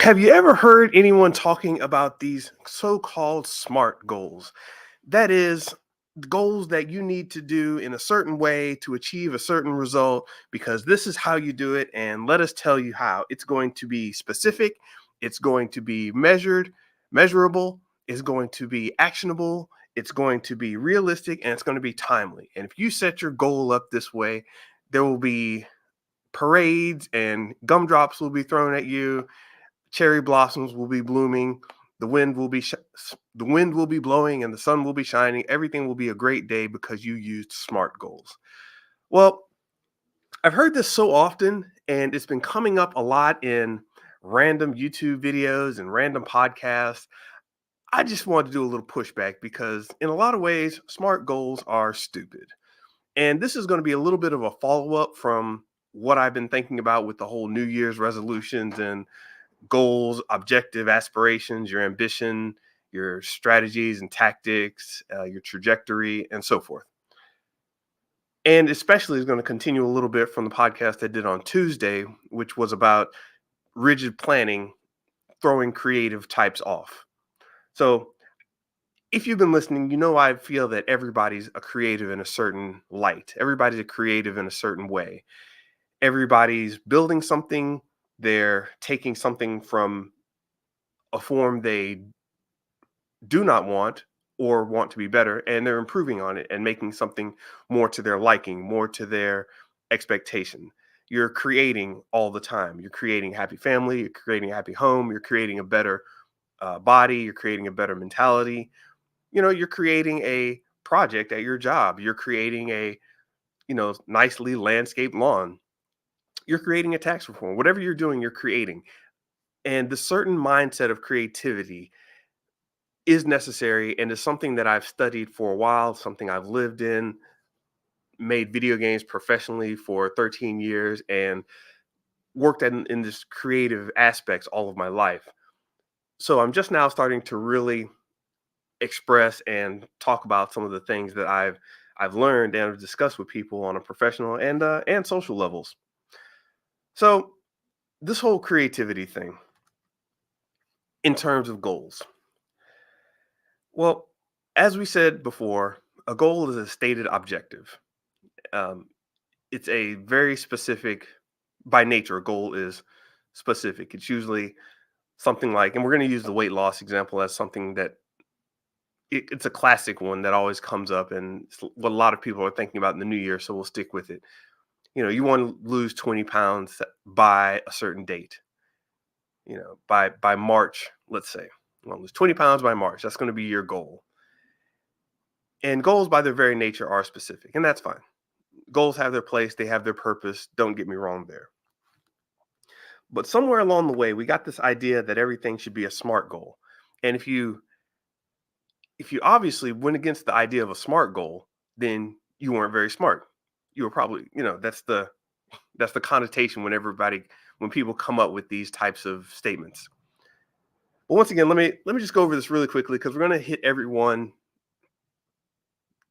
Have you ever heard anyone talking about these so-called SMART goals? That is, goals that you need to do in a certain way to achieve a certain result because this is how you do it. And let us tell you how. It's going to be specific, it's going to be measurable, it's going to be actionable, it's going to be realistic, and it's going to be timely. And if you set your goal up this way, there will be parades and gumdrops will be thrown at you, cherry blossoms will be blooming, the wind will be blowing, and the sun will be shining. Everything will be a great day because you used SMART goals. Well, I've heard this so often, and it's been coming up a lot in random YouTube videos and random podcasts. I just wanted to do a little pushback because, in a lot of ways, SMART goals are stupid. And this is going to be a little bit of a follow up from what I've been thinking about with the whole New Year's resolutions and goals, objective, aspirations, your ambition, your strategies and tactics, your trajectory, and so forth. And especially is going to continue a little bit from the podcast I did on Tuesday, which was about rigid planning throwing creative types off. So, if you've been listening, you know I feel that everybody's a creative in a certain light. Everybody's a creative in a certain way. Everybody's building something, they're taking something from a form they do not want or want to be better, and they're improving on it and making something more to their liking, more to their expectation. You're creating all the time. You're creating happy family, you're creating a happy home, you're creating a better body, you're creating a better mentality. You're creating a project at your job. You're creating a, nicely landscaped lawn. You're creating a tax reform. Whatever you're doing, you're creating. And the certain mindset of creativity is necessary and is something that I've studied for a while, something I've lived in, made video games professionally for 13 years, and worked in this creative aspects all of my life. So I'm just now starting to really express and talk about some of the things that I've learned and have discussed with people on a professional and social levels. So this whole creativity thing in terms of goals. Well, as we said before, a goal is a stated objective. Um, it's a very specific, by nature, a goal is specific. It's usually something like, and we're going to use the weight loss example as something that it's a classic one that always comes up, and it's what a lot of people are thinking about in the new year. So we'll stick with it. You want to lose 20 pounds by a certain date. By March, let's say, you want to lose 20 pounds by March. That's going to be your goal. And goals, by their very nature, are specific, and that's fine. Goals have their place, they have their purpose. Don't get me wrong there. But somewhere along the way, we got this idea that everything should be a SMART goal. And if you obviously went against the idea of a SMART goal, then you weren't very smart. You were probably, that's the connotation when people come up with these types of statements. But once again, let me just go over this really quickly because we're going to hit everyone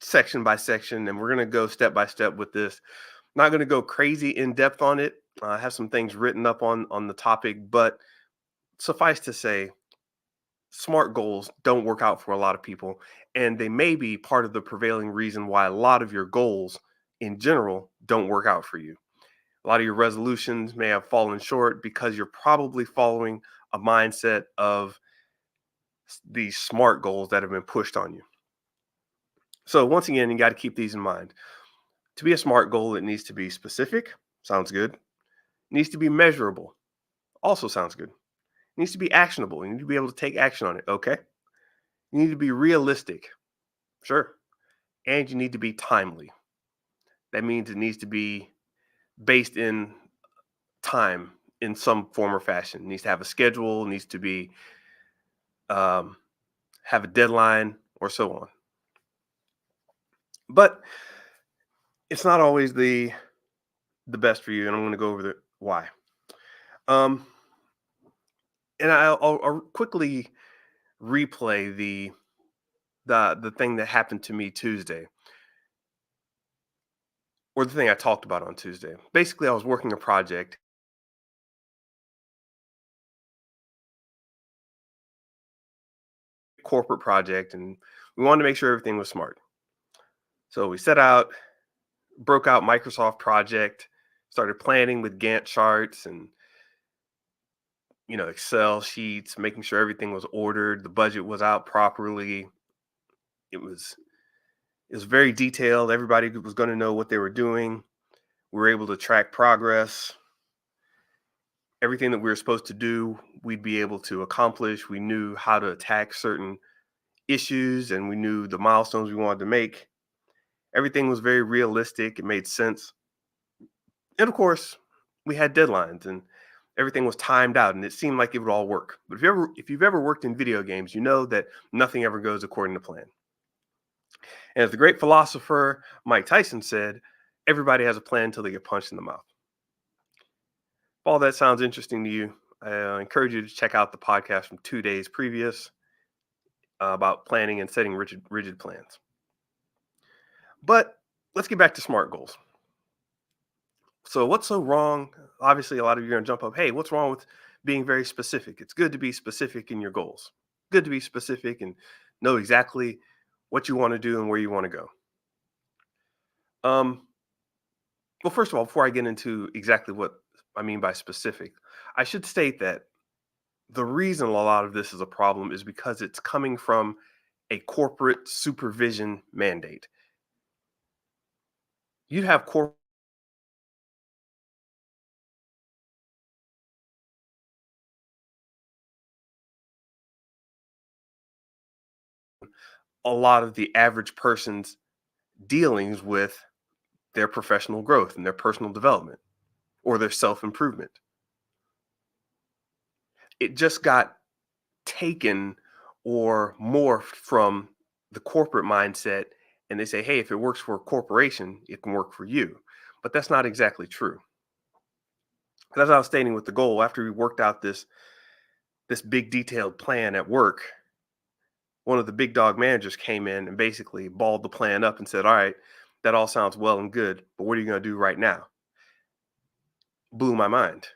section by section, and we're going to go step by step with this. Not going to go crazy in depth on it. I have some things written up on the topic, but suffice to say, smart goals don't work out for a lot of people, and they may be part of the prevailing reason why a lot of your goals in general don't work out for you. A lot of your resolutions may have fallen short because you're probably following a mindset of these smart goals that have been pushed on you. So once again, you got to keep these in mind. To be a smart goal, it needs to be specific. Sounds good. It needs to be measurable. Also sounds good. It needs to be actionable. You need to be able to take action on it. Okay. You need to be realistic. Sure. And you need to be timely. That means it needs to be based in time in some form or fashion. It needs to have a schedule, needs to be um, have a deadline, or so on. But it's not always the best for you, and I'm going to go over the why. Um, and I'll quickly replay the thing that happened to me Tuesday, or the thing I talked about on Tuesday. Basically, I was working a project corporate project, and we wanted to make sure everything was smart. So we set out, broke out Microsoft Project, started planning with Gantt charts and Excel sheets, making sure everything was ordered, the budget was out properly. It was it was very detailed. Everybody was going to know what they were doing. We were able to track progress. Everything that we were supposed to do, we'd be able to accomplish. We knew how to attack certain issues and we knew the milestones we wanted to make. Everything was very realistic. It made sense. And of course, we had deadlines and everything was timed out and it seemed like it would all work. But if you've ever worked in video games, you know that nothing ever goes according to plan. And as the great philosopher Mike Tyson said, everybody has a plan until they get punched in the mouth. If all that sounds interesting to you, I encourage you to check out the podcast from 2 days previous about planning and setting rigid plans. But let's get back to SMART goals. So, what's so wrong? Obviously, a lot of you are going to jump up. Hey, what's wrong with being very specific? It's good to be specific in your goals. Good to be specific and know exactly what you want to do and where you want to go. Well, first of all, before I get into exactly what I mean by specific, I should state that the reason a lot of this is a problem is because it's coming from a corporate supervision mandate. You'd have a lot of the average person's dealings with their professional growth and their personal development or their self improvement. It just got taken or morphed from the corporate mindset. And they say, hey, if it works for a corporation, it can work for you. But that's not exactly true. As I was stating with the goal, after we worked out this big detailed plan at work, one of the big dog managers came in and basically balled the plan up and said, all right, that all sounds well and good, but what are you going to do right now? Blew my mind.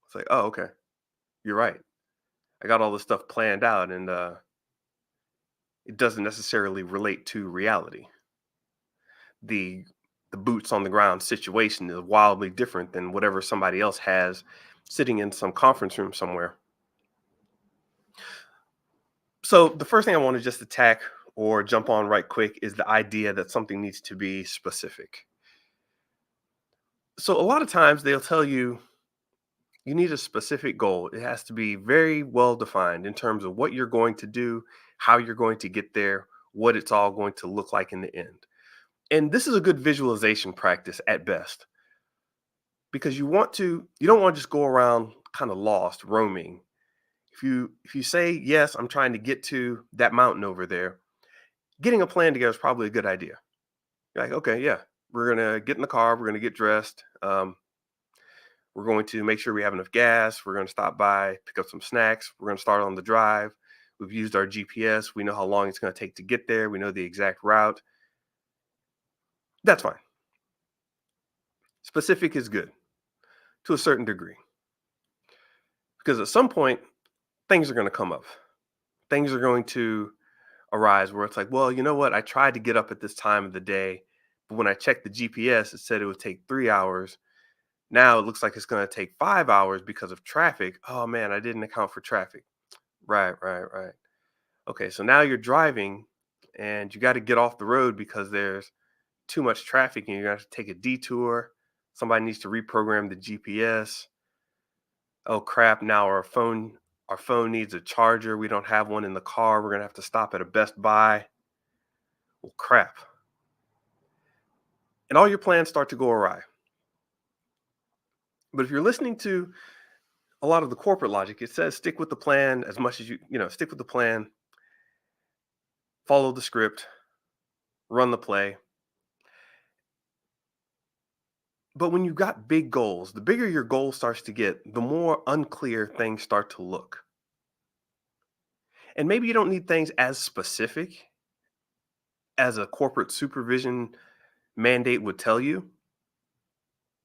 It's like, oh, okay, you're right. I got all this stuff planned out and it doesn't necessarily relate to reality. The the boots on the ground situation is wildly different than whatever somebody else has sitting in some conference room somewhere. So the first thing I want to just attack or jump on right quick is the idea that something needs to be specific. So a lot of times they'll tell you you need a specific goal. It has to be very well defined in terms of what you're going to do, how you're going to get there, what it's all going to look like in the end. And this is a good visualization practice at best because you don't want to just go around kind of lost roaming. If you say, yes, I'm trying to get to that mountain over there, getting a plan together is probably a good idea. You're like, okay, yeah, we're gonna get in the car, we're gonna get dressed, we're going to make sure we have enough gas, we're gonna stop by, pick up some snacks, we're gonna start on the drive. We've used our GPS, we know how long it's gonna take to get there, we know the exact route. That's fine. Specific is good to a certain degree because at some point things are going to come up. Things are going to arise where it's like, well, you know what? I tried to get up at this time of the day, but when I checked the GPS, it said it would take 3 hours. Now it looks like it's going to take 5 hours because of traffic. Oh man, I didn't account for traffic. Right, right, right. Okay, so now you're driving and you got to get off the road because there's too much traffic and you're going to have to take a detour. Somebody needs to reprogram the GPS. Oh crap, now our phone needs a charger. We don't have one in the car. We're going to have to stop at a Best Buy. Well, crap. And all your plans start to go awry. But if you're listening to a lot of the corporate logic, it says stick with the plan as much as stick with the plan, follow the script, run the play. But when you've got big goals, the bigger your goal starts to get, the more unclear things start to look. And maybe you don't need things as specific as a corporate supervision mandate would tell you,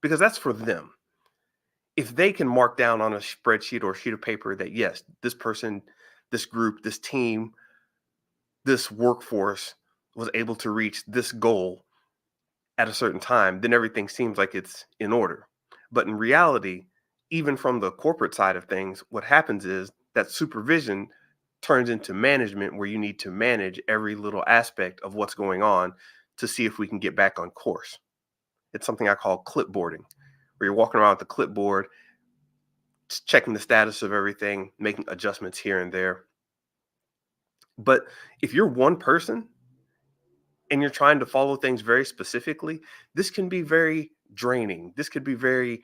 because that's for them. If they can mark down on a spreadsheet or a sheet of paper that, yes, this person, this group, this team this workforce was able to reach this goal at a certain time, then everything seems like it's in order. But in reality, even from the corporate side of things, what happens is that supervision turns into management where you need to manage every little aspect of what's going on to see if we can get back on course. It's something I call clipboarding, where you're walking around with the clipboard, checking the status of everything, making adjustments here and there. But if you're one person and you're trying to follow things very specifically, this can be very draining. This could be very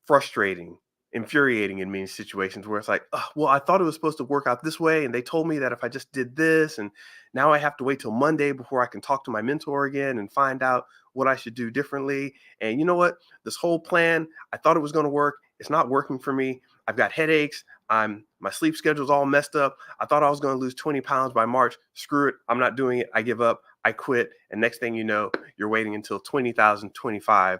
frustrating, infuriating in many situations where it's like, oh, well, I thought it was supposed to work out this way. And they told me that if I just did this, and now I have to wait till Monday before I can talk to my mentor again and find out what I should do differently. And you know what? This whole plan, I thought it was going to work. It's not working for me. I've got headaches. My sleep schedule's all messed up. I thought I was going to lose 20 pounds by March. Screw it. I'm not doing it. I give up. I quit. And next thing you know, you're waiting until 2025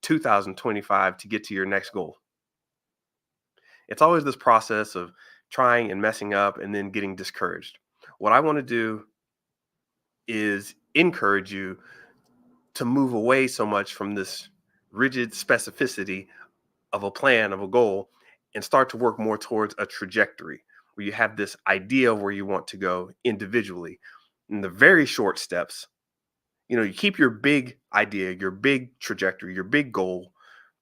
to get to your next goal. It's always this process of trying and messing up and then getting discouraged. What I want to do is encourage you to move away so much from this rigid specificity of a plan, of a goal, and start to work more towards a trajectory where you have this idea of where you want to go individually. In the very short steps, you keep your big idea, your big trajectory, your big goal,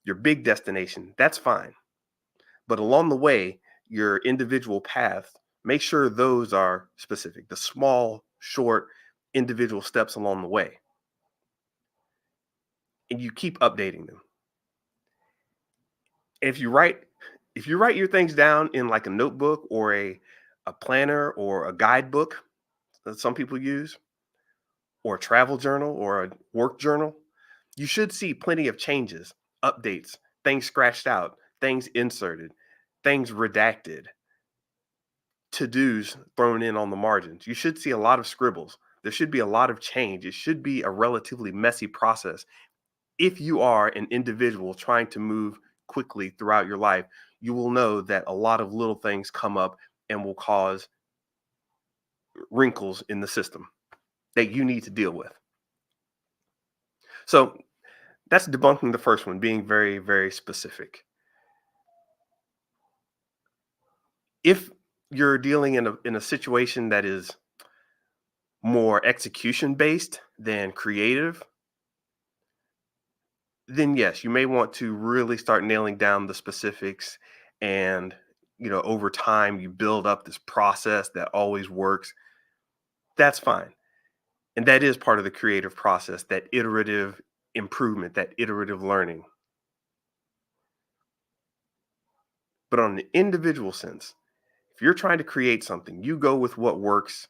your big destination. That's fine. But along the way, your individual path, make sure those are specific, the small, short, individual steps along the way. And you keep updating them. If you write if you write your things down in like a notebook or a planner or a guidebook that some people use, or a travel journal or a work journal, you should see plenty of changes, updates, things scratched out, things inserted, things redacted, to-dos thrown in on the margins. You should see a lot of scribbles. There should be a lot of change. It should be a relatively messy process. If you are an individual trying to move quickly throughout your life, you will know that a lot of little things come up and will cause wrinkles in the system that you need to deal with. So that's debunking the first one, being very, very specific. If you're dealing in a situation that is more execution based than creative, then yes, you may want to really start nailing down the specifics. And over time you build up this process that always works. That's fine. And that is part of the creative process, that iterative improvement, that iterative learning. But on an individual sense, if you're trying to create something, you go with what works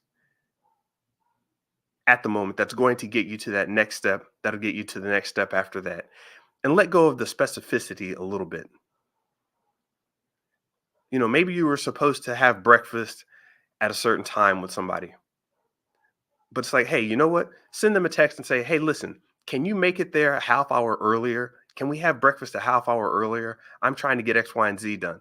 at the moment, that's going to get you to that next step, that'll get you to the next step after that. And let go of the specificity a little bit. Maybe you were supposed to have breakfast at a certain time with somebody, but it's like, hey, you know what? Send them a text and say, hey, listen, can you make it there a half hour earlier? Can we have breakfast a half hour earlier? I'm trying to get X, Y, and Z done.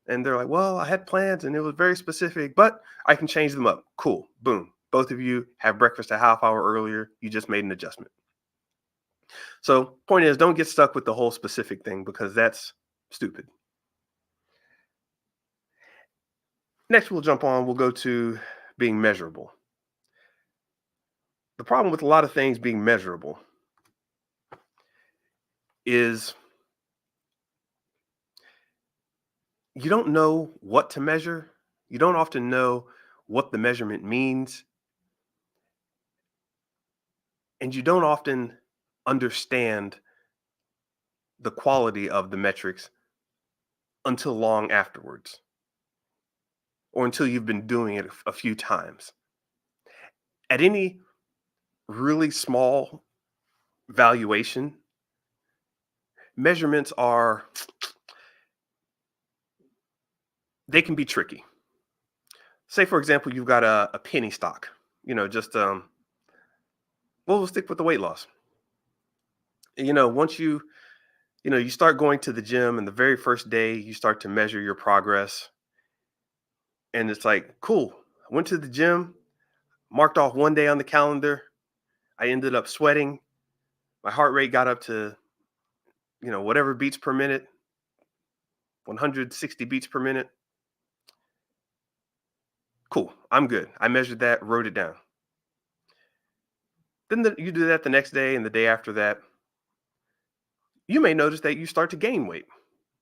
And they're like, well, I had plans and it was very specific, but I can change them up. Cool. Boom. Both of you have breakfast a half hour earlier. You just made an adjustment. So, point is, don't get stuck with the whole specific thing because that's stupid. Next, we'll go to being measurable. The problem with a lot of things being measurable is you don't know what to measure. You don't often know what the measurement means. And you don't often understand the quality of the metrics until long afterwards, or until you've been doing it a few times. At any really small valuation, measurements they can be tricky. Say, for example, you've got a penny stock, just, well, we'll stick with the weight loss. Once you start going to the gym and the very first day you start to measure your progress, and it's like, cool, Went to the gym, marked off one day on the calendar. I ended up sweating. My heart rate got up to, whatever beats per minute, 160 beats per minute. Cool. I'm good. I measured that, wrote it down. Then you do that the next day and the day after that. You may notice that you start to gain weight.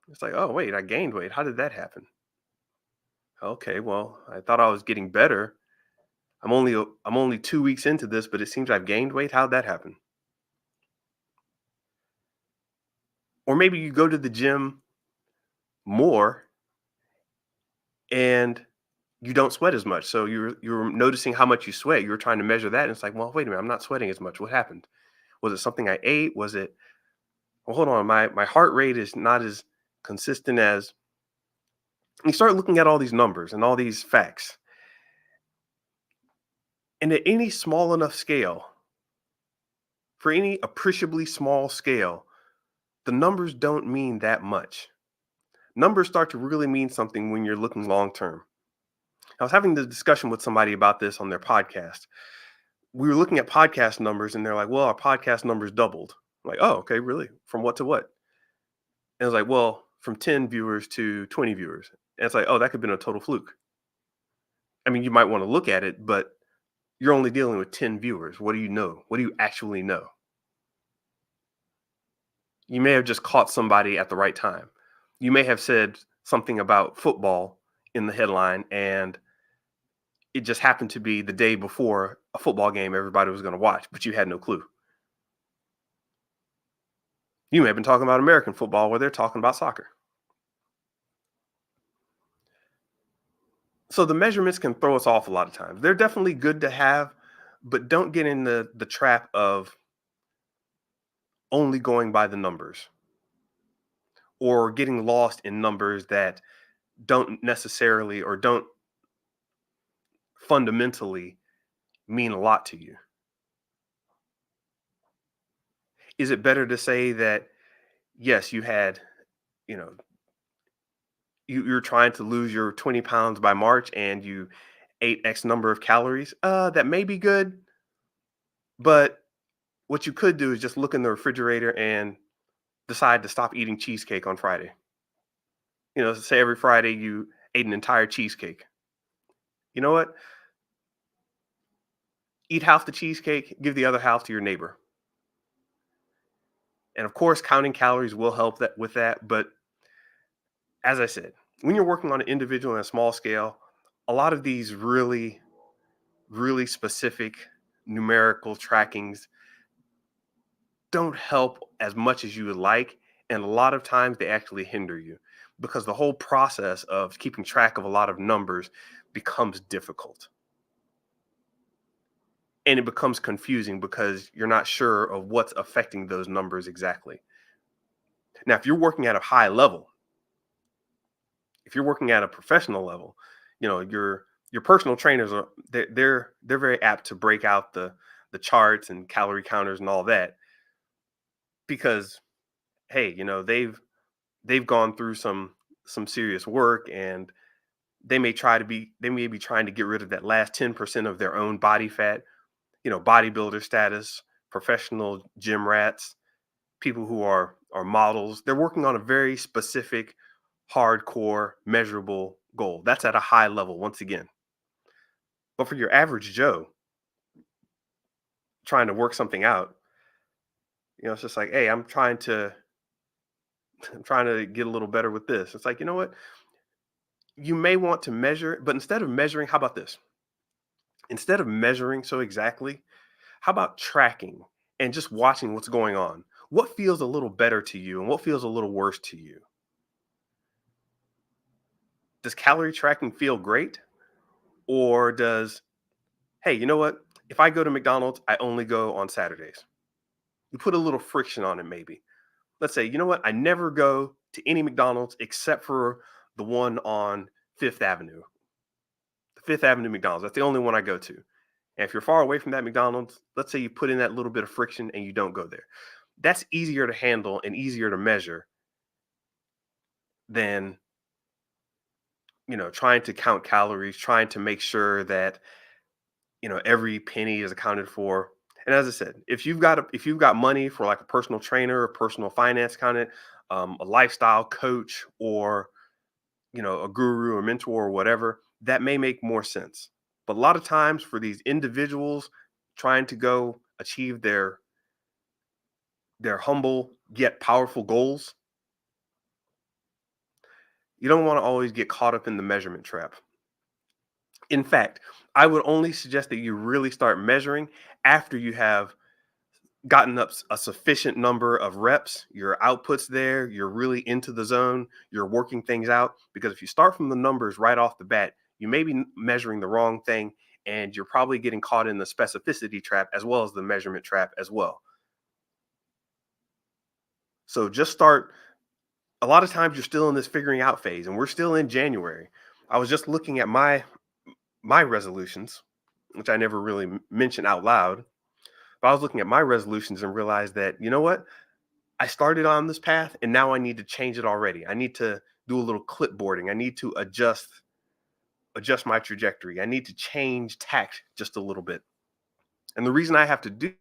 It's like, oh, wait, I gained weight. How did that happen? Okay, well, I thought I was getting better. I'm only 2 weeks into this, but it seems I've gained weight. How'd that happen? Or maybe you go to the gym more and you don't sweat as much. So you're noticing how much you sweat. You're trying to measure that, and it's like, well, wait a minute, I'm not sweating as much. What happened? Was it something I ate? Was it? Well, hold on, my heart rate is not as consistent as. You start looking at all these numbers and all these facts, and at any small enough scale, for any appreciably small scale, the numbers don't mean that much. Numbers start to really mean something when you're looking long term. I was having the discussion with somebody about this on their podcast. We were looking at podcast numbers and they're like, well, our podcast numbers doubled. I'm like, oh, okay, really? From what to what? And it's like, well, from 10 viewers to 20 viewers. And it's like, oh, that could have been a total fluke. I mean, you might want to look at it, but you're only dealing with 10 viewers. What do you know? What do you actually know? You may have just caught somebody at the right time. You may have said something about football in the headline, and it just happened to be the day before a football game everybody was going to watch, but you had no clue. You may have been talking about American football where they're talking about soccer. So the measurements can throw us off a lot of times. They're definitely good to have, but don't get in the trap of only going by the numbers or getting lost in numbers that don't necessarily or don't fundamentally mean a lot to you. Is it better to say that yes, you had, you know, you're trying to lose your 20 pounds by March and you ate X number of calories? That may be good, but what you could do is just look in the refrigerator and decide to stop eating cheesecake on Friday. Say every Friday you ate an entire cheesecake. You know what? Eat half the cheesecake, give the other half to your neighbor. And of course, counting calories will help that with that. But as I said, when you're working on an individual and a small scale, a lot of these really, really specific numerical trackings don't help as much as you would like. And a lot of times they actually hinder you because the whole process of keeping track of a lot of numbers becomes difficult. And it becomes confusing because you're not sure of what's affecting those numbers exactly. Now, if you're working at a high level, if you're working at a professional level, your personal trainers are they're very apt to break out the charts and calorie counters and all that because hey, they've gone through some serious work and they may be trying to get rid of that last 10% of their own body fat, bodybuilder status, professional gym rats, people who are models. They're working on a very specific, hardcore, measurable goal. That's at a high level once again. But for your average Joe trying to work something out, it's just like, hey, I'm trying to get a little better with this. It's like, you know what? You may want to measure, but instead of measuring, how about this? Instead of measuring so exactly, how about tracking and just watching what's going on? What feels a little better to you and what feels a little worse to you? Does calorie tracking feel great? Or does, hey, you know what? If I go to McDonald's, I only go on Saturdays. You put a little friction on it, maybe. Let's say, you know what? I never go to any McDonald's except for the one on Fifth Avenue, the Fifth Avenue McDonald's. That's the only one I go to. And if you're far away from that McDonald's, let's say you put in that little bit of friction and you don't go there. That's easier to handle and easier to measure than trying to count calories, trying to make sure that, every penny is accounted for. And as I said, if you've got money for like a personal trainer, a personal finance accountant, a lifestyle coach, or a guru or mentor or whatever, that may make more sense. But a lot of times for these individuals trying to go achieve their humble yet powerful goals, you don't want to always get caught up in the measurement trap. In fact, I would only suggest that you really start measuring after you have gotten up a sufficient number of reps, your outputs there, you're really into the zone, you're working things out. Because if you start from the numbers right off the bat, you may be measuring the wrong thing, and you're probably getting caught in the specificity trap as well as the measurement trap as well. So just start. A lot of times you're still in this figuring out phase, and we're still in January. I was just looking at my resolutions, which I never really mentioned out loud. But I was looking at my resolutions and realized that, you know what? I started on this path and now I need to change it already. I need to do a little clipboarding. I need to adjust my trajectory. I need to change tact just a little bit. And the reason I have to do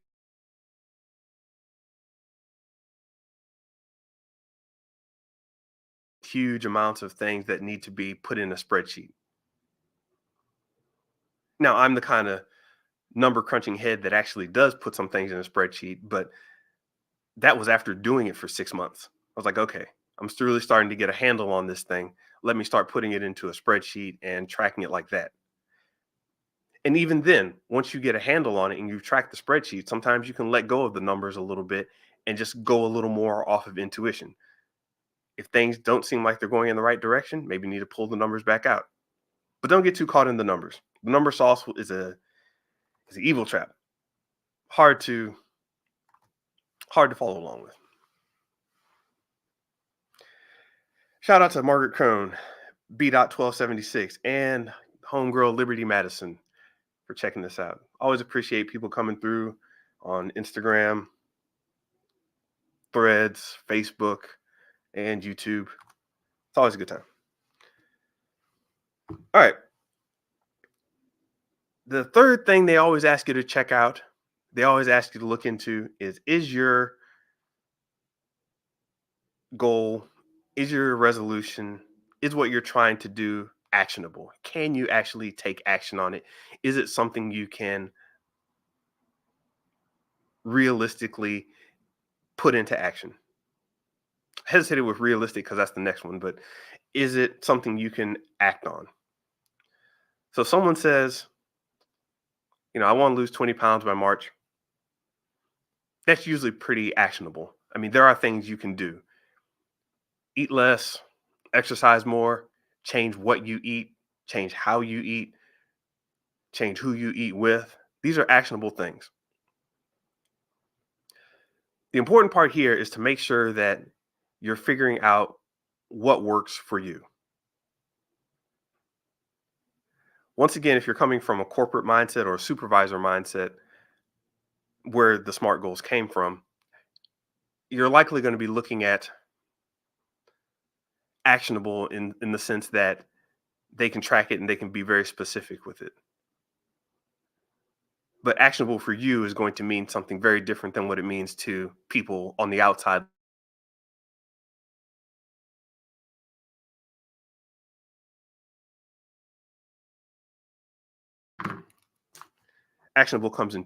huge amounts of things that need to be put in a spreadsheet. Now, I'm the kind of number crunching head that actually does put some things in a spreadsheet, but that was after doing it for 6 months. I was like, okay, really starting to get a handle on this thing. Let me start putting it into a spreadsheet and tracking it like that. And even then, once you get a handle on it and you track the spreadsheet, sometimes you can let go of the numbers a little bit and just go a little more off of intuition. If things don't seem like they're going in the right direction, maybe you need to pull the numbers back out. But don't get too caught in the numbers. The number sauce is an evil trap. Hard to hard to follow along with. Shout out to Margaret Crone, B.1276, and homegirl Liberty Madison for checking this out. Always appreciate people coming through on Instagram, Threads, Facebook, and YouTube. It's always a good time. All right. The third thing they always ask you to check out, they always ask you to look into is your goal, is your resolution, is what you're trying to do actionable? Can you actually take action on it? Is it something you can realistically put into action? I hesitated with realistic because that's the next one, but is it something you can act on? So someone says, I want to lose 20 pounds by March. That's usually pretty actionable. I mean, there are things you can do. Eat less, exercise more, change what you eat, change how you eat, change who you eat with. These are actionable things. The important part here is to make sure that you're figuring out what works for you. Once again, if you're coming from a corporate mindset or a supervisor mindset, where the SMART goals came from, you're likely going to be looking at actionable in the sense that they can track it and they can be very specific with it. But actionable for you is going to mean something very different than what it means to people on the outside. Actionable comes in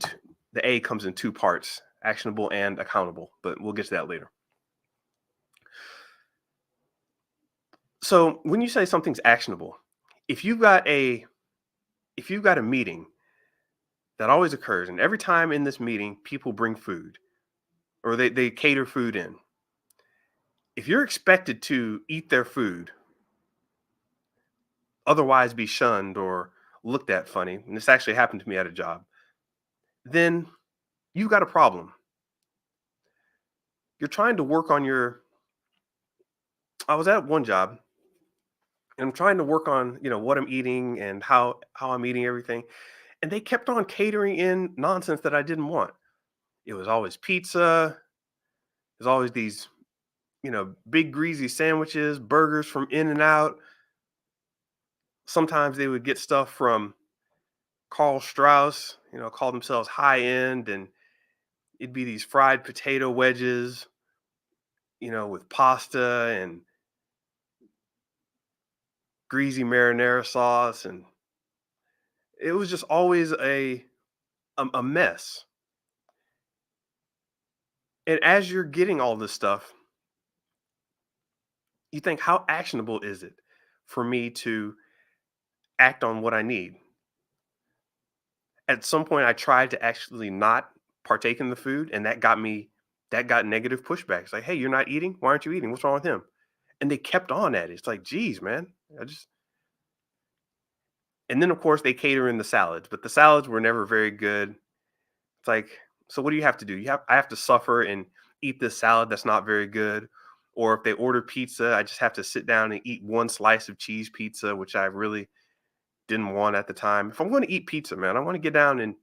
the A comes in two parts: actionable and accountable. But we'll get to that later. So when you say something's actionable, if you've got a if you've got a meeting that always occurs, and every time in this meeting people bring food or they cater food in, if you're expected to eat their food, otherwise be shunned or looked at funny, and this actually happened to me at a job, then you've got a problem. You're trying to work on your I was at one job and I'm trying to work on, what I'm eating and how I'm eating everything. And they kept on catering in nonsense that I didn't want. It was always pizza. There's always these, big greasy sandwiches, burgers from In and Out. Sometimes they would get stuff from Carl Strauss, call themselves high end, and it'd be these fried potato wedges, with pasta and greasy marinara sauce, and it was just always a mess. And as you're getting all this stuff, you think, how actionable is it for me to act on what I need? At some point, I tried to actually not partake in the food, and that got negative pushback. It's like, "Hey, you're not eating? Why aren't you eating? What's wrong with him?" And they kept on at it. It's like, "Geez, man." I just And then, of course, they cater in the salads, but the salads were never very good. It's like, so what do you have to do? I have to suffer and eat this salad that's not very good. Or if they order pizza, I just have to sit down and eat one slice of cheese pizza, which I really didn't want at the time. If I'm going to eat pizza, man, I want to get down and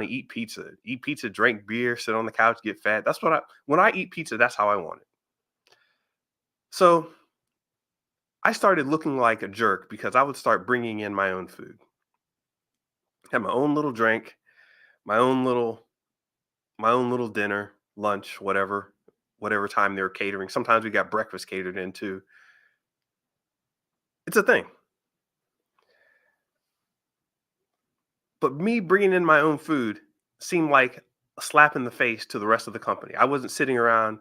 eat pizza, drink beer, sit on the couch, get fat. When I eat pizza, that's how I want it. So I started looking like a jerk because I would start bringing in my own food, have my own little drink, my own little my own little dinner, lunch, whatever time they were catering. Sometimes we got breakfast catered in too. It's a thing. But me bringing in my own food seemed like a slap in the face to the rest of the company. I wasn't sitting around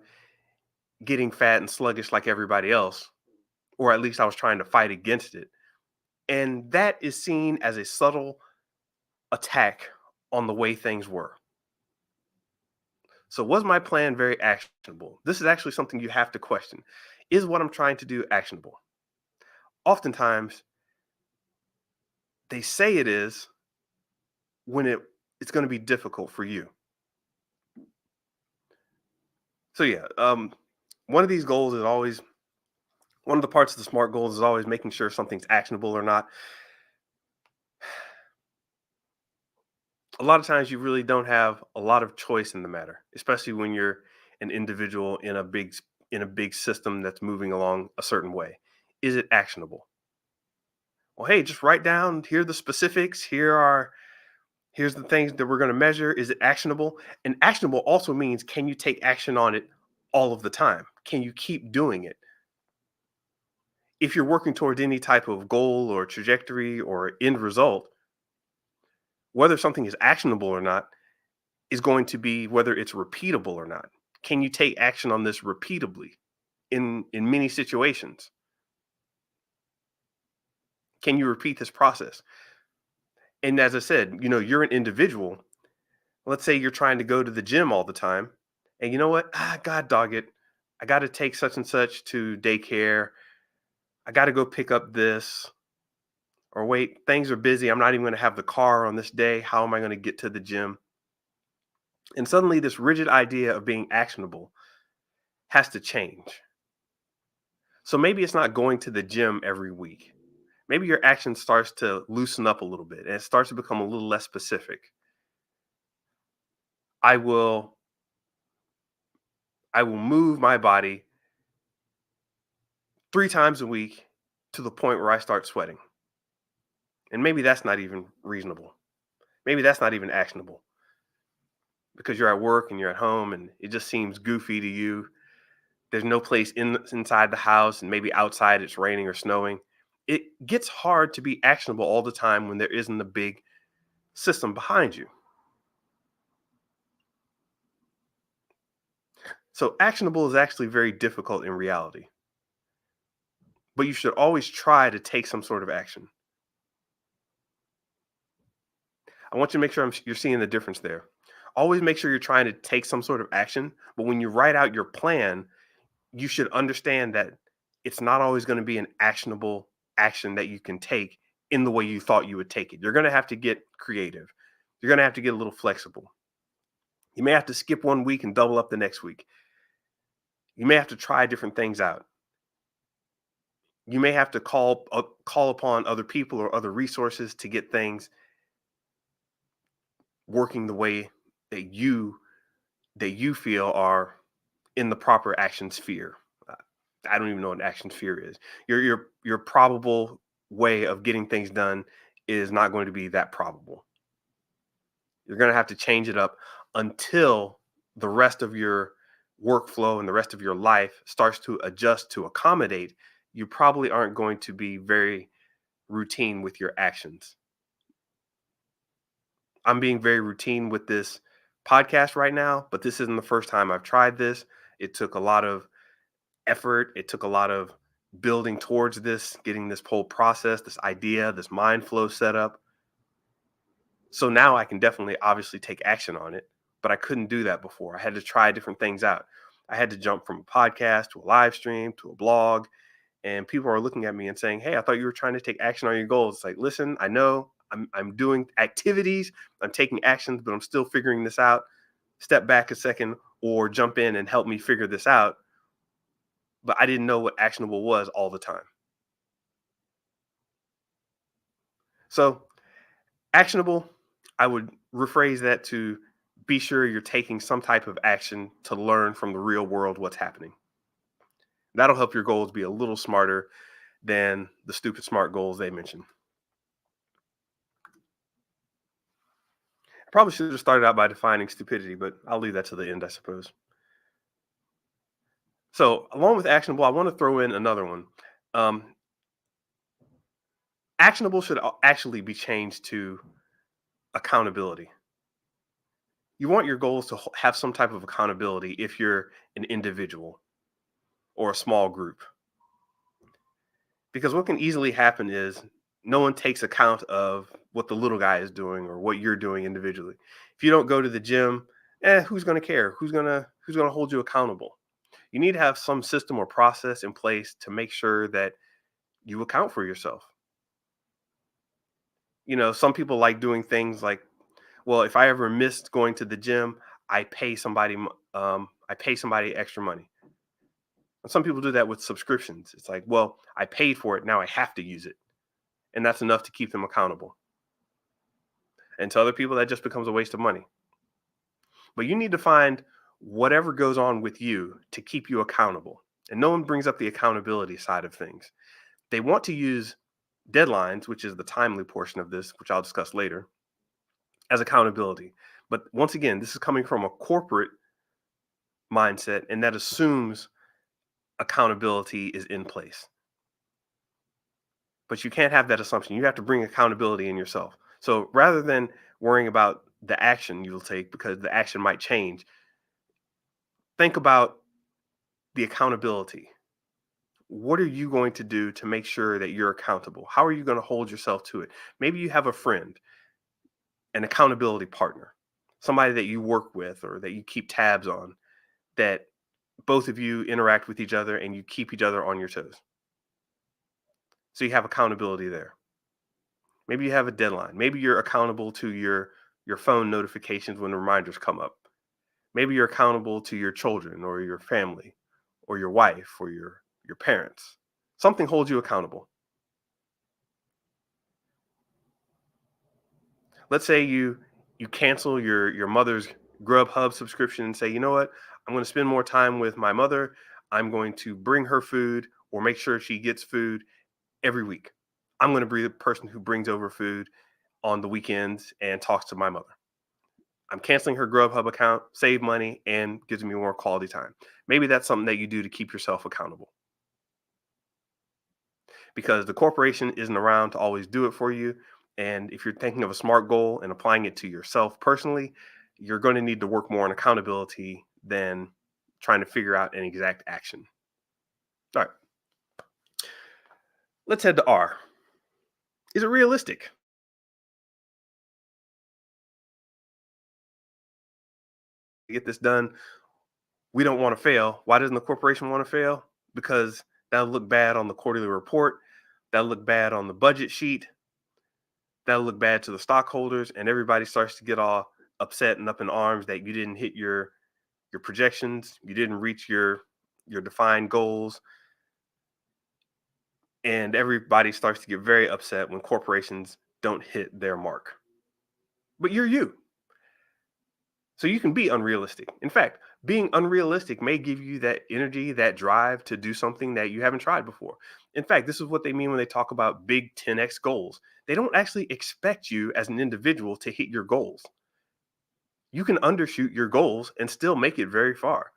getting fat and sluggish like everybody else, or at least I was trying to fight against it. And that is seen as a subtle attack on the way things were. So, was my plan very actionable? This is actually something you have to question. Is what I'm trying to do actionable? Oftentimes, they say it is when it's going to be difficult for you. So, yeah, one of these goals is always one of the parts of the SMART goals is always making sure something's actionable or not. A lot of times you really don't have a lot of choice in the matter, especially when you're an individual in a big system that's moving along a certain way. Is it actionable? Well, hey, just write down, here are the specifics, here's the things that we're going to measure. Is it actionable? And actionable also means, can you take action on it all of the time? Can you keep doing it? If you're working towards any type of goal or trajectory or end result, whether something is actionable or not is going to be whether it's repeatable or not. Can you take action on this repeatably in many situations? Can you repeat this process? And as I said, you're an individual. Let's say you're trying to go to the gym all the time, and you know what? God dog it. I got to take such and such to daycare. I got to go pick up this. Or wait, things are busy. I'm not even going to have the car on this day. How am I going to get to the gym? And suddenly, this rigid idea of being actionable has to change. So maybe it's not going to the gym every week. Maybe your action starts to loosen up a little bit and it starts to become a little less specific. I will I will move my body 3 times a week to the point where I start sweating. And maybe that's not even reasonable. Maybe that's not even actionable because you're at work and you're at home and it just seems goofy to you. There's no place inside the house, and maybe outside it's raining or snowing. It gets hard to be actionable all the time when there isn't a big system behind you. So actionable is actually very difficult in reality, but you should always try to take some sort of action. I want you to make sure you're seeing the difference there. Always make sure you're trying to take some sort of action, but when you write out your plan, you should understand that it's not always going to be an actionable action that you can take in the way you thought you would take it. You're going to have to get creative. You're going to have to get a little flexible. You may have to skip one week and double up the next week. You may have to try different things out. You may have to call upon other people or other resources to get things working the way that you feel are in the proper action sphere. Uh, I don't even know what an action sphere is. Your probable way of getting things done is not going to be that probable. You're going to have to change it up until the rest of your workflow and the rest of your life starts to adjust to accommodate. You probably aren't going to be very routine with your actions. I'm being very routine with this podcast right now, but this isn't the first time I've tried this. It took a lot of effort. It took a lot of building towards this, getting this whole process, this idea, this mind flow set up. So now I can definitely obviously take action on it, but I couldn't do that before. I had to try different things out. I had to jump from a podcast to a live stream to a blog, and people are looking at me and saying, "Hey, I thought you were trying to take action on your goals." It's like, listen, I know I'm doing activities, I'm taking actions, but I'm still figuring this out. Step back a second or jump in and help me figure this out. But I didn't know what actionable was all the time. So actionable, I would rephrase that to be sure you're taking some type of action to learn from the real world what's happening. That'll help your goals be a little smarter than the stupid smart goals they mentioned. I probably should have started out by defining stupidity, but I'll leave that to the end, I suppose. So, along with actionable, I want to throw in another one. Um, Actionable should actually be changed to accountability. You want your goals to have some type of accountability if you're an individual or a small group. Because what can easily happen is no one takes account of what the little guy is doing or what you're doing individually. If you don't go to the gym, who's going to care? Who's going to hold you accountable? You need to have some system or process in place to make sure that you account for yourself. Some people like doing things like, well, if I ever missed going to the gym, I pay somebody extra money. And some people do that with subscriptions. It's like, well, I paid for it, now I have to use it, and that's enough to keep them accountable. And to other people, that just becomes a waste of money. But you need to find whatever goes on with you to keep you accountable. And no one brings up the accountability side of things. They want to use deadlines, which is the timely portion of this, which I'll discuss later, as accountability. But once again, this is coming from a corporate mindset, and that assumes accountability is in place. But you can't have that assumption. You have to bring accountability in yourself. So rather than worrying about the action you'll take because the action might change, think about the accountability. What are you going to do to make sure that you're accountable? How are you going to hold yourself to it? Maybe you have a friend, an accountability partner, somebody that you work with or that you keep tabs on, that both of you interact with each other and you keep each other on your toes. So you have accountability there. Maybe you have a deadline. Maybe you're accountable to your phone notifications when reminders come up. Maybe you're accountable to your children or your family or your wife or your parents. Something holds you accountable. Let's say you cancel your mother's Grubhub subscription and say, "You know what? I'm going to spend more time with my mother. I'm going to bring her food or make sure she gets food every week. I'm going to be the person who brings over food on the weekends and talks to my mother. I'm canceling her Grubhub account, save money, and gives me more quality time." Maybe that's something that you do to keep yourself accountable because the corporation isn't around to always do it for you. And if you're thinking of a SMART goal and applying it to yourself personally, you're going to need to work more on accountability than trying to figure out an exact action. All right, let's head to R. Is it realistic? To get this done, we don't want to fail. Why doesn't the corporation want to fail? Because that'll look bad on the quarterly report. That'll look bad on the budget sheet. That'll look bad to the stockholders, and everybody starts to get all upset and up in arms that you didn't hit your projections, you didn't reach your defined goals, and everybody starts to get very upset when corporations don't hit their mark. But you're you. So you can be unrealistic. In fact, being unrealistic may give you that energy, that drive to do something that you haven't tried before. In fact, this is what they mean when they talk about big 10x goals. They don't actually expect you as an individual to hit your goals. You can undershoot your goals and still make it very far.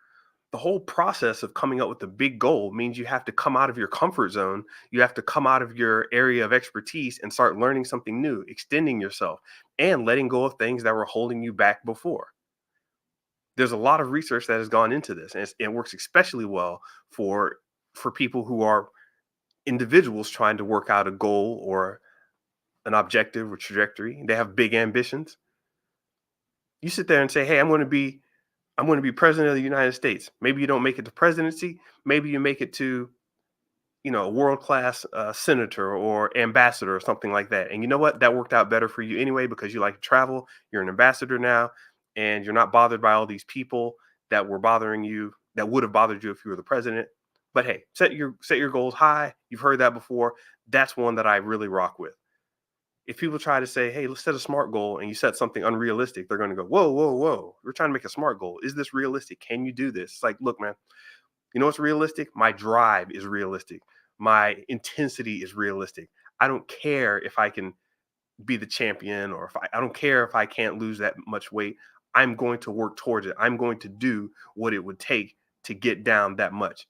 The whole process of coming up with a big goal means you have to come out of your comfort zone. You have to come out of your area of expertise and start learning something new, extending yourself, and letting go of things that were holding you back before. There's a lot of research that has gone into this, and it works especially well for people who are individuals trying to work out a goal or an objective or trajectory. They have big ambitions. You sit there and say, "Hey, I'm going to be president of the United States." Maybe you don't make it to presidency. Maybe you make it to, a world class senator or ambassador or something like that. And you know what? That worked out better for you anyway because you like to travel. You're an ambassador now, and you're not bothered by all these people that were bothering you that would have bothered you if you were the president. But hey, set your goals high. You've heard that before. That's one that I really rock with. If people try to say, "Hey, let's set a smart goal," and you set something unrealistic, they're going to go, "Whoa, whoa, whoa! We're trying to make a smart goal. Is this realistic? Can you do this?" It's like, look, man, you know what's realistic? My drive is realistic. My intensity is realistic. I don't care if I can be the champion or if I don't care if I can't lose that much weight. I'm going to work towards it. I'm going to do what it would take to get down that much.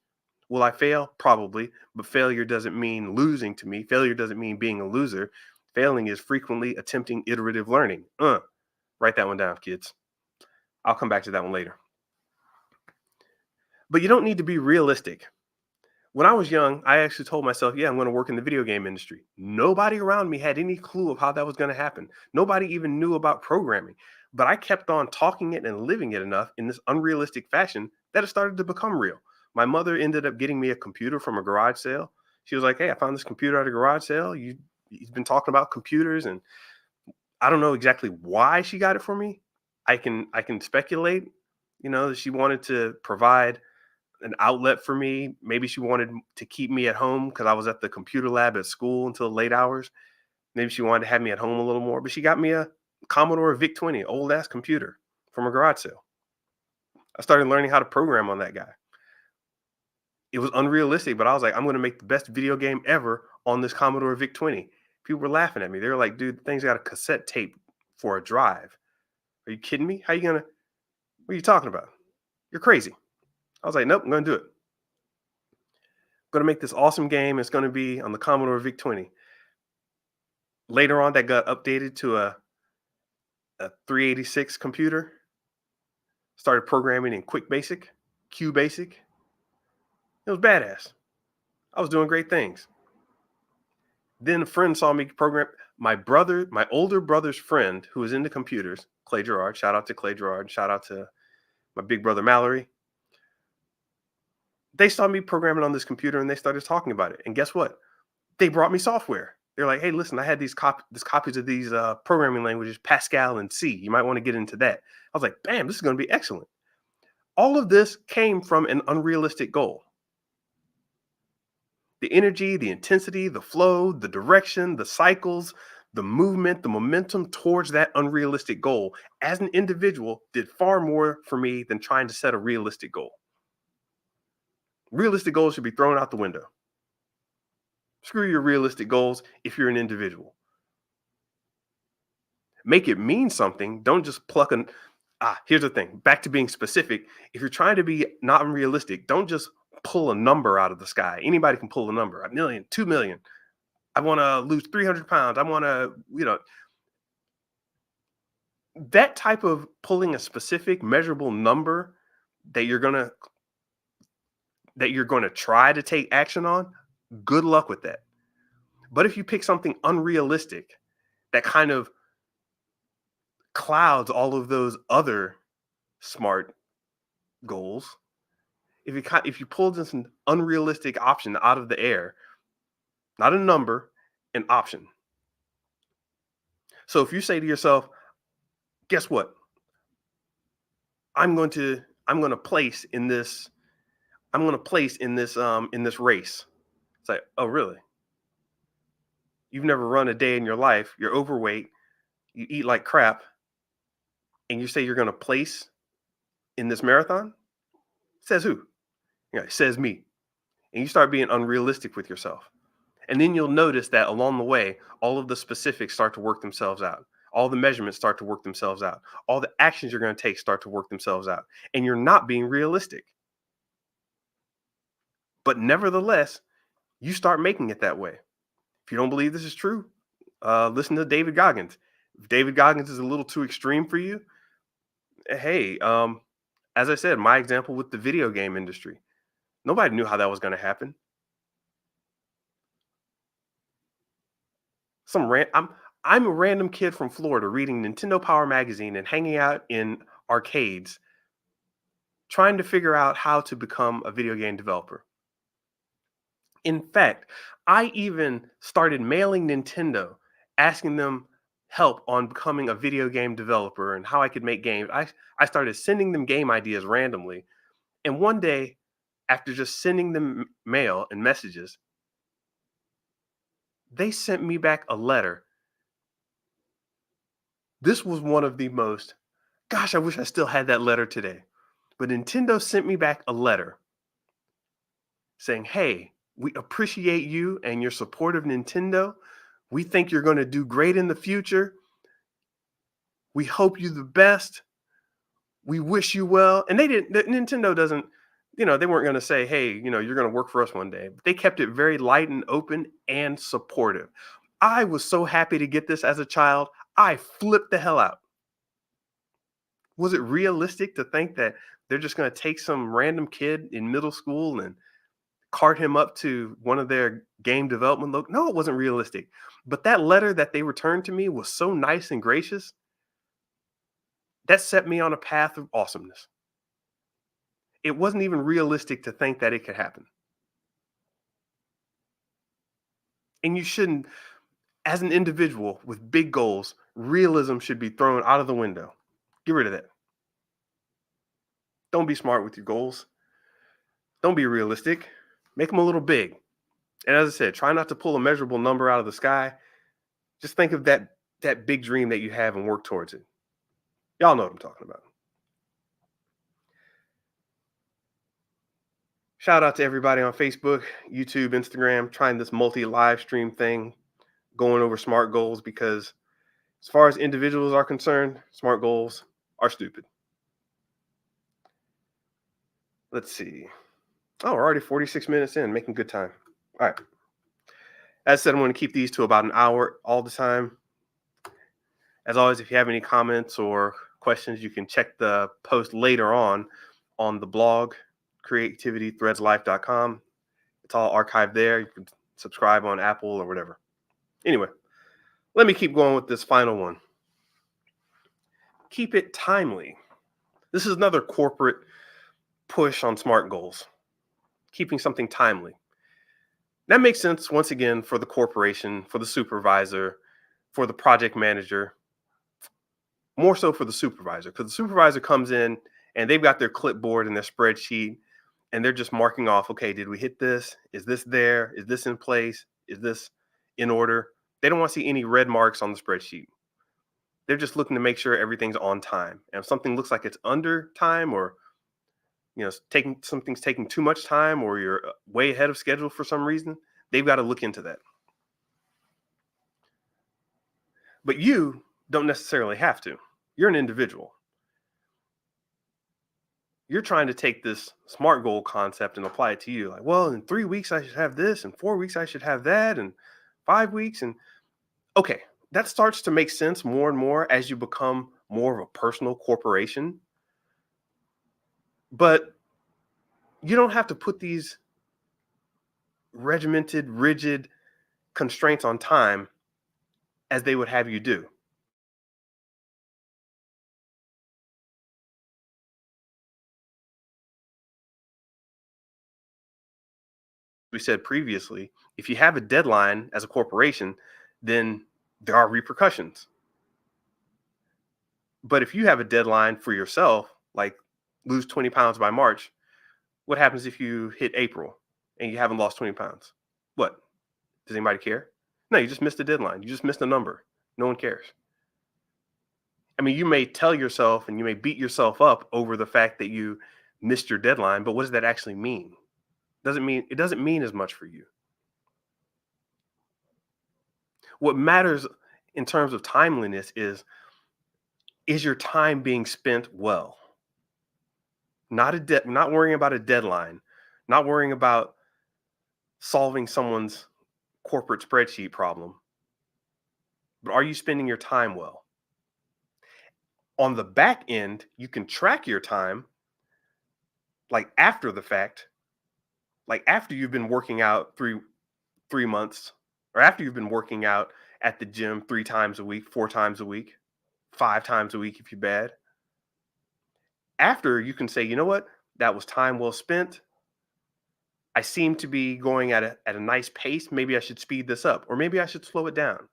Will I fail? Probably, but failure doesn't mean losing to me. Failure doesn't mean being a loser. Failing is frequently attempting iterative learning. Write that one down, kids. I'll come back to that one later. But you don't need to be realistic. When I was young, I actually told myself, yeah, I'm going to work in the video game industry. Nobody around me had any clue of how that was going to happen. Nobody even knew about programming. But I kept on talking it and living it enough in this unrealistic fashion that it started to become real. My mother ended up getting me a computer from a garage sale. She was like, "Hey, I found this computer at a garage sale. You've been talking about computers." And I don't know exactly why she got it for me. I can speculate, that she wanted to provide an outlet for me. Maybe she wanted to keep me at home because I was at the computer lab at school until late hours. Maybe she wanted to have me at home a little more, but she got me a Commodore VIC-20, old ass computer from a garage sale. I started learning how to program on that guy. It was unrealistic, but I was like, I'm going to make the best video game ever on this Commodore VIC-20. People were laughing at me. They were like, "Dude, the thing's got a cassette tape for a drive. Are you kidding me? What are you talking about? You're crazy." I was like, "Nope, I'm going to do it. I'm going to make this awesome game. It's going to be on the Commodore VIC-20." Later on, that got updated to a 386 computer. Started programming in Quick Basic, Q Basic. It was badass. I was doing great things. Then a friend saw me program. My older brother's friend, who was into computers, Clay Gerard. Shout out to Clay Gerard. Shout out to my big brother Mallory. They saw me programming on this computer and they started talking about it. And guess what? They brought me software. They're like, "Hey, listen, I had these copies of these programming languages, Pascal and C. You might want to get into that." I was like, "Bam, this is going to be excellent." All of this came from an unrealistic goal. The energy, the intensity, the flow, the direction, the cycles, the movement, the momentum towards that unrealistic goal as an individual did far more for me than trying to set a realistic goal. Realistic goals should be thrown out the window. Screw your realistic goals if you're an individual. Make it mean something. Don't just pluck an. Here's the thing. Back to being specific. If you're trying to be not unrealistic, don't just pull a number out of the sky. Anybody can pull a number, 1 million, 2 million. I want to lose 300 pounds. I want to, that type of pulling a specific measurable number that you're going to try to take action on. Good luck with that. But if you pick something unrealistic that kind of clouds all of those other smart goals, if you pull this an unrealistic option out of the air, not a number, an option. So if you say to yourself, "Guess what? I'm going to place in this in this race." It's like, "Oh, really? You've never run a day in your life. You're overweight. You eat like crap. and you say you're going to place in this marathon, says who? Yeah, it says me. And you start being unrealistic with yourself. And then you'll notice that along the way, all of the specifics start to work themselves out. All the measurements start to work themselves out. All the actions you're going to take start to work themselves out. And you're not being realistic. But nevertheless, you start making it that way. If you don't believe this is true, listen to David Goggins. If David Goggins is a little too extreme for you, hey, as I said, my example with the video game industry, nobody knew how that was going to happen. I'm a random kid from Florida reading Nintendo Power magazine and hanging out in arcades, trying to figure out how to become a video game developer. In fact, I even started mailing Nintendo, asking them help on becoming a video game developer and how I could make games. I started sending them game ideas randomly. And one day, after just sending them mail and messages, they sent me back a letter. This was one of the most, gosh, I wish I still had that letter today. But Nintendo sent me back a letter saying, hey, we appreciate you and your support of Nintendo. We think you're going to do great in the future. We hope you the best. We wish you well. And Nintendo doesn't, they weren't going to say, hey, you're going to work for us one day. They kept it very light and open and supportive. I was so happy to get this as a child. I flipped the hell out. Was it realistic to think that they're just going to take some random kid in middle school and cart him up to one of their game development? No, it wasn't realistic. But that letter that they returned to me was so nice and gracious. That set me on a path of awesomeness. It wasn't even realistic to think that it could happen. And you shouldn't, as an individual with big goals, realism should be thrown out of the window. Get rid of that. Don't be smart with your goals. Don't be realistic. Make them a little big. And as I said, try not to pull a measurable number out of the sky. Just think of that big dream that you have and work towards it. Y'all know what I'm talking about. Shout out to everybody on Facebook, YouTube, Instagram, trying this multi-live stream thing, going over SMART goals, because as far as individuals are concerned, SMART goals are stupid. Let's see. Oh, we're already 46 minutes in, making good time. All right. As I said, I'm going to keep these to about an hour all the time. As always, if you have any comments or questions, you can check the post later on the blog, creativitythreadslife.com. It's all archived there. You can subscribe on Apple or whatever. Anyway, let me keep going with this final one. Keep it timely. This is another corporate push on SMART goals. Keeping something timely. That makes sense, once again, for the corporation, for the supervisor, for the project manager. More so for the supervisor, because the supervisor comes in and they've got their clipboard and their spreadsheet, and they're just marking off, okay, did we hit this? Is this there? Is this in place? Is this in order? They don't want to see any red marks on the spreadsheet. They're just looking to make sure everything's on time. And if something looks like it's under time, or something's taking too much time, or you're way ahead of schedule for some reason, they've got to look into that. But you don't necessarily have to. You're an individual. You're trying to take this SMART goal concept and apply it to you. Like, well, in 3 weeks, I should have this. In 4 weeks, I should have that. And 5 weeks. And okay, that starts to make sense more and more as you become more of a personal corporation. But you don't have to put these regimented, rigid constraints on time as they would have you do. We said previously, if you have a deadline as a corporation, then there are repercussions. But if you have a deadline for yourself, like lose 20 pounds by March, what happens if you hit April and you haven't lost 20 pounds? What? Does anybody care? No, you just missed a deadline. You just missed a number. No one cares. I mean, you may tell yourself and you may beat yourself up over the fact that you missed your deadline, but what does that actually mean? It doesn't mean as much for you. What matters in terms of timeliness is your time being spent well? Not worrying about a deadline, not worrying about solving someone's corporate spreadsheet problem, but are you spending your time well? On the back end, you can track your time like after the fact, like after you've been working out 3 months, or after you've been working out at the gym 3 times a week, 4 times a week, 5 times a week if you're bad. After, you can say, you know what, that was time well spent. I seem to be going at a nice pace. Maybe I should speed this up, or maybe I should slow it down.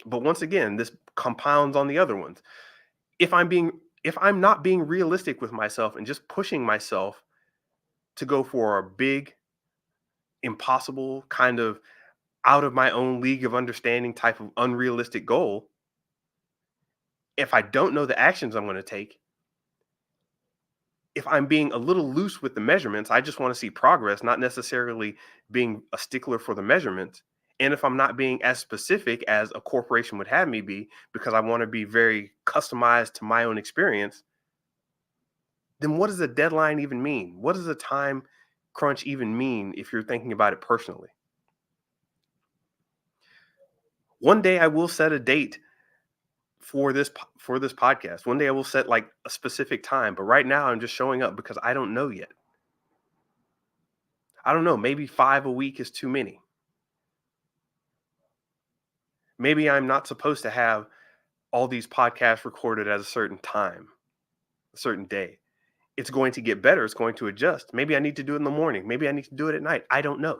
But once again, this compounds on the other ones. If I'm not being realistic with myself and just pushing myself to go for a big, impossible, kind of out of my own league of understanding type of unrealistic goal, if I don't know the actions I'm going to take, if I'm being a little loose with the measurements, I just want to see progress, not necessarily being a stickler for the measurements. And if I'm not being as specific as a corporation would have me be, because I want to be very customized to my own experience, then what does a deadline even mean? What does a time crunch even mean if you're thinking about it personally? One day I will set a date for this podcast. One day I will set like a specific time, but right now I'm just showing up because I don't know yet. I don't know, maybe 5 a week is too many. Maybe I'm not supposed to have all these podcasts recorded at a certain time, a certain day. It's going to get better, it's going to adjust. Maybe I need to do it in the morning, maybe I need to do it at night. I don't know.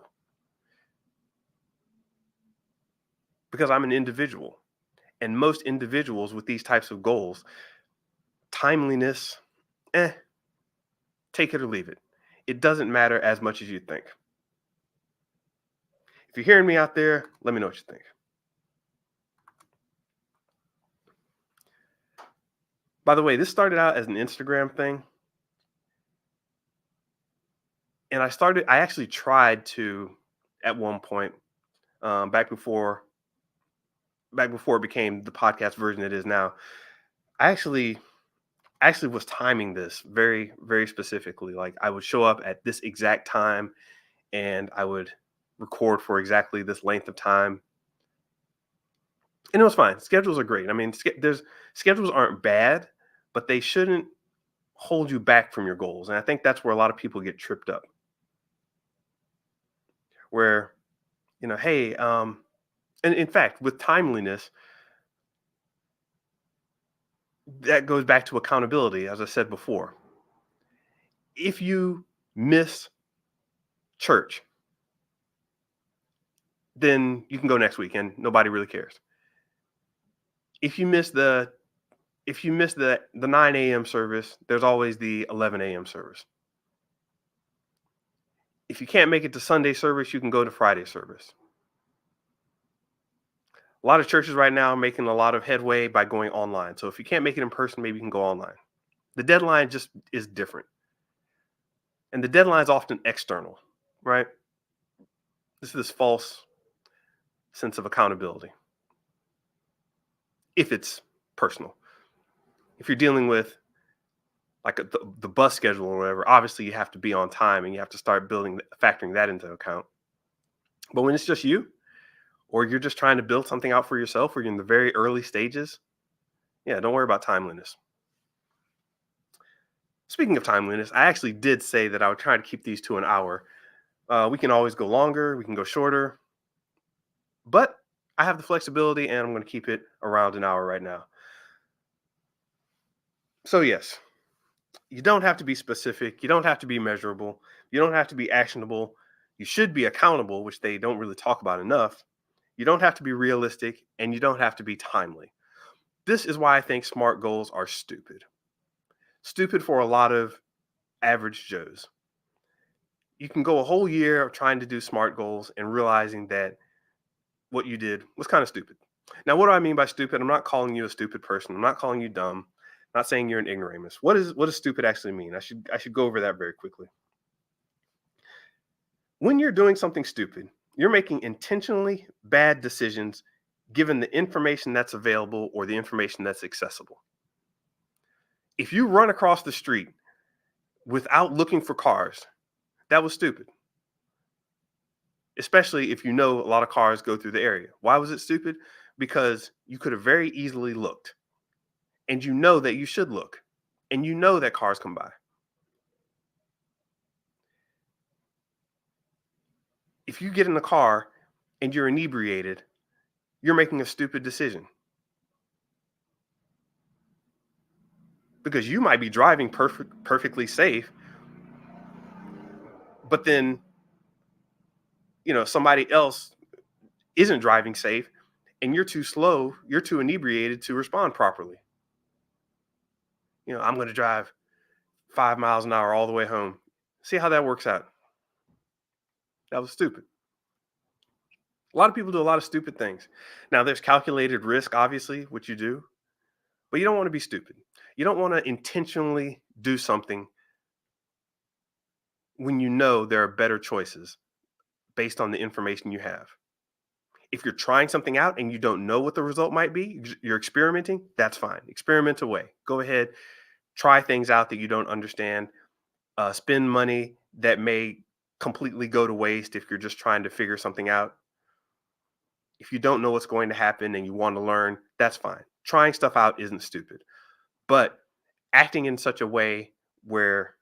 Because I'm an individual. And most individuals with these types of goals, timeliness, take it or leave it. It doesn't matter as much as you think. If you're hearing me out there, let me know what you think. By the way, this started out as an Instagram thing. And I actually tried to, at one point, back before it became the podcast version it is now. I actually was timing this very, very specifically. Like, I would show up at this exact time and I would record for exactly this length of time. And it was fine. Schedules are great. I mean, schedules aren't bad, but they shouldn't hold you back from your goals. And I think that's where a lot of people get tripped up. Where, hey, and in fact, with timeliness, that goes back to accountability, as I said before. If you miss church, then you can go next week and nobody really cares. If you miss the 9 a.m. service, there's always the 11 a.m. service. If you can't make it to Sunday service, you can go to Friday service. A lot of churches right now are making a lot of headway by going online. So if you can't make it in person, maybe you can go online. The deadline just is different. And the deadline is often external, right? This false sense of accountability. If it's personal. If you're dealing with like the bus schedule or whatever, obviously you have to be on time and you have to start factoring that into account. But when it's just you, or you're just trying to build something out for yourself, or you're in the very early stages, yeah, don't worry about timeliness. Speaking of timeliness, I actually did say that I would try to keep these to an hour. We can always go longer, we can go shorter, but I have the flexibility and I'm going to keep it around an hour right now. So, yes, you don't have to be specific, you don't have to be measurable, you don't have to be actionable. You should be accountable, which they don't really talk about enough. You don't have to be realistic, and you don't have to be timely. This is why I think SMART goals are stupid. Stupid for a lot of average Joes. You can go a whole year of trying to do SMART goals and realizing that what you did was kind of stupid. Now, what do I mean by stupid? I'm not calling you a stupid person. I'm not calling you dumb. I'm not saying you're an ignoramus. What does stupid actually mean? I should go over that very quickly. When you're doing something stupid, you're making intentionally bad decisions given the information that's available or the information that's accessible. If you run across the street without looking for cars, that was stupid. Especially if you know a lot of cars go through the area. Why was it stupid? Because you could have very easily looked, and you know that you should look, and you know that cars come by. If you get in the car and you're inebriated, you're making a stupid decision because you might be driving perfectly safe, but then, somebody else isn't driving safe and you're too slow, you're too inebriated to respond properly. I'm going to drive 5 miles an hour all the way home. See how that works out. That was stupid. A lot of people do a lot of stupid things. Now, there's calculated risk, obviously, which you do, but you don't want to be stupid. You don't want to intentionally do something when you know there are better choices based on the information you have. If you're trying something out and you don't know what the result might be, you're experimenting, that's fine. Experiment away. Go ahead, try things out that you don't understand, spend money that may completely go to waste if you're just trying to figure something out. If you don't know what's going to happen and you want to learn, that's fine. Trying stuff out isn't stupid. But acting in such a way where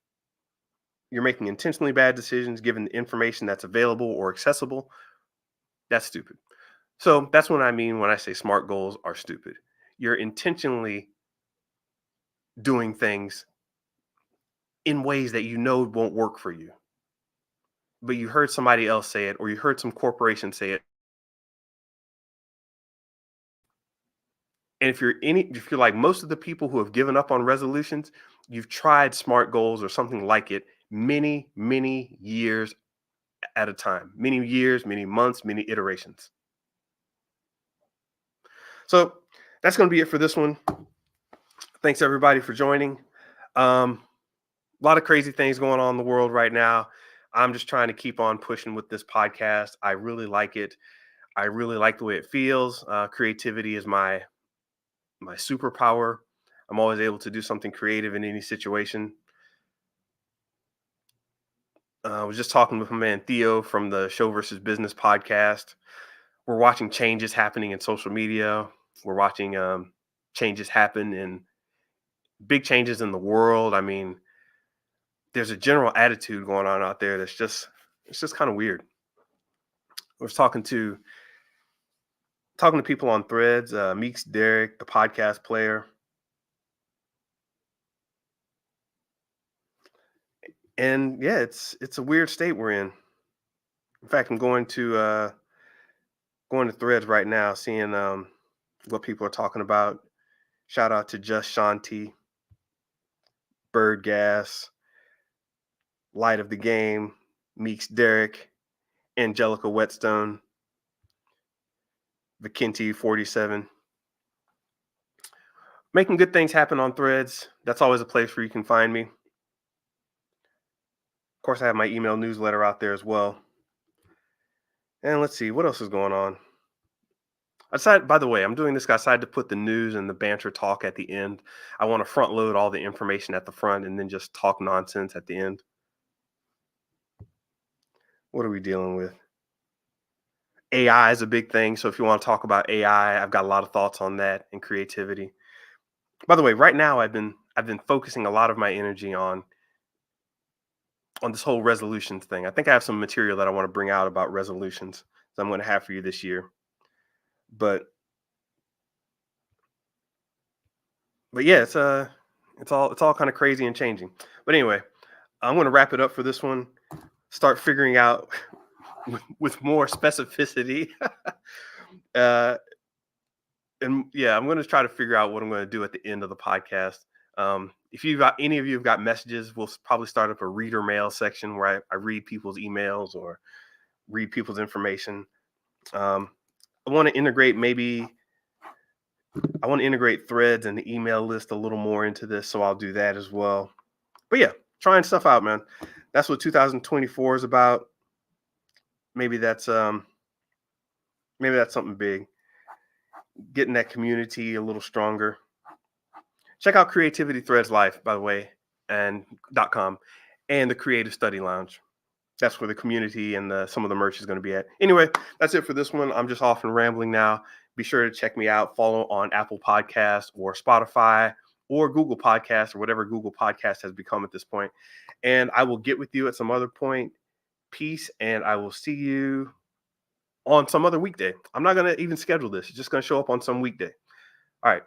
you're making intentionally bad decisions given the information that's available or accessible, that's stupid. So that's what I mean when I say smart goals are stupid. You're intentionally doing things in ways that you know won't work for you, but you heard somebody else say it or you heard some corporation say it. And if you're like most of the people who have given up on resolutions, you've tried smart goals or something like it many, many years at a time, many years, many months, many iterations. So that's going to be it for this one. Thanks everybody for joining. A lot of crazy things going on in the world right now. I'm just trying to keep on pushing with this podcast. I really like it. I really like the way it feels. Creativity is my superpower. I'm always able to do something creative in any situation. I was just talking with my man Theo from the Show versus Business podcast. We're watching changes happening in social media. We're watching changes happen in big changes in the world. I mean, there's a general attitude going on out there that's just it's just kind of weird. I was talking to people on Threads, Meeks Derek, the podcast player, and yeah, it's a weird state we're in. In fact, I'm going to Threads right now, seeing what people are talking about. Shout out to Just Shanti, Bird Gas, Light of the Game, Meeks Derek, Angelica Whetstone, Vakinti 47. Making good things happen on Threads. That's always a place where you can find me. Of course, I have my email newsletter out there as well. And let's see, what else is going on? By the way, I'm doing this. I decided to put the news and the banter talk at the end. I want to front load all the information at the front and then just talk nonsense at the end. What are we dealing with? AI is a big thing. So if you want to talk about AI, I've got a lot of thoughts on that and creativity. By the way, right now I've been focusing a lot of my energy on this whole resolutions thing. I think I have some material that I want to bring out about resolutions that I'm going to have for you this year. But yeah, it's all kind of crazy and changing. But anyway, I'm going to wrap it up for this one. Start figuring out with more specificity. uh, and yeah, I'm going to try to figure out what I'm going to do at the end of the podcast. If you've got any of you have got messages, we'll probably start up a reader mail section where I read people's emails or read people's information. I want to integrate maybe I want to integrate threads and the email list a little more into this, so I'll do that as well. But yeah, trying stuff out, man. That's what 2024 is about. Maybe that's um maybe that's something big. Getting that community a little stronger. Check out Creativity Threads Life, by the way, and .com and the Creative Study Lounge. That's where the community and some of the merch is going to be at. Anyway, that's it for this one. I'm just off and rambling now. Be sure to check me out. Follow on Apple Podcasts or Spotify or Google Podcasts or whatever Google Podcast has become at this point. And I will get with you at some other point. Peace, and I will see you on some other weekday. I'm not going to even schedule this. It's just going to show up on some weekday. All right.